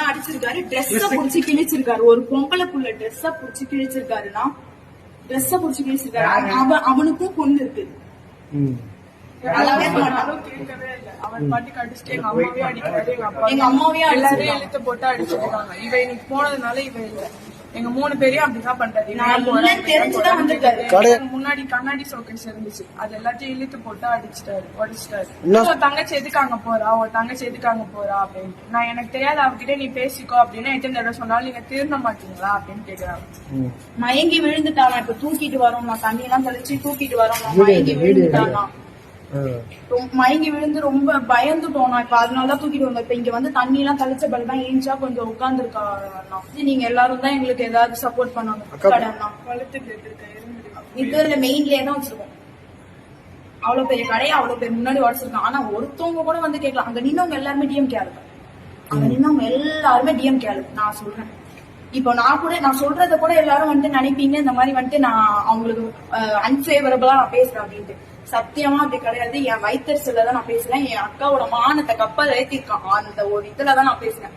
அடிச்சிருக்காரு, ட்ரெஸ்ஸ புடிச்சு கிழிச்சிருக்காரு. ஒரு பொம்பளைக்குள்ள ட்ரெஸ்ஸ புடிச்சு கிழிச்சிருக்காருன்னா ட்ரெஸ்ஸ புடிச்சு கிழிச்சிருக்காரு. அவனுக்கும் பொண்ணு இருக்கு. எங்க அம்மாவையும் எல்லாரையும் இழுத்து போட்டு அடிச்சிருக்காங்க. இவ இன்னைக்கு போனதுனால இவ இல்ல. எங்க 3 பேரையும் அப்படிதான் பண்றாரு. முன்னாடி கண்ணாடி ஷோகேஸ் இருந்துச்சு, அது எல்லாத்தையும் இழுத்து போட்டு அடிச்சிட்டாரு, உடைச்சிட்டாரு. உன் தங்கச்சி எதுக்கு அங்க போறா, உன் தங்கச்சி எதுக்கு அங்க போறா அப்படின்னு. நான் எனக்கு தெரியாது, அவகிட்ட நீ பேசிக்கோ அப்படின்னு எத்தனை தடவை சொன்னாலும் நீங்க திருந்த மாட்டீங்களா அப்படின்னு கேக்குறாங்க. மயங்கி விழுந்துட்டானா, இப்ப தூக்கிட்டு வரோம், நான் தண்ணி எல்லாம் தெளிச்சு தூக்கிட்டு வரோம், மயங்கி விழுந்துட்டானா. மயங்கி விழுந்து ரொம்ப பயந்துட்டோம். இப்ப அதனாலதான் தூக்கிட்டு வந்தோம். இப்ப இங்க வந்து தண்ணி எல்லாம் தெளிச்ச பிறகுதான் ஏஞ்சா கொஞ்சம் உட்கார்ந்து இருக்கா. நீங்க எல்லாரும் தான் எங்களுக்கு ஏதாவது சப்போர்ட் பண்ணாங்க. இதுல மெயின்லயே தான் வச்சிருக்கோம். அவ்வளவு பெரிய கடையை அவ்வளவு பேர் முன்னாடி உடச்சிருக்கான். ஆனா ஒருத்தவங்க கூட வந்து கேட்கலாம். அங்க நின்னவங்க எல்லாருமே டிஎம் கேளு. அங்க நின்னவங்க எல்லாருமே டிஎம் கேளு. நான் சொல்றேன், இப்போ நான் சொல்றத கூட எல்லாரும் வந்துட்டு நினைப்பீங்க இந்த மாதிரி வந்துட்டு நான் அவங்களுக்கு அன்பேவரபிளா நான் பேசுறேன் அப்படின்ட்டு. சத்தியமா அப்படி கிடையாது. என் வயிற்றுல தான் நான் பேசுறேன். என் அக்காவோட மானத்தை கப்பல் ஏத்திருக்கான். அந்த ஒரு இதுலதான் நான் பேசுறேன்.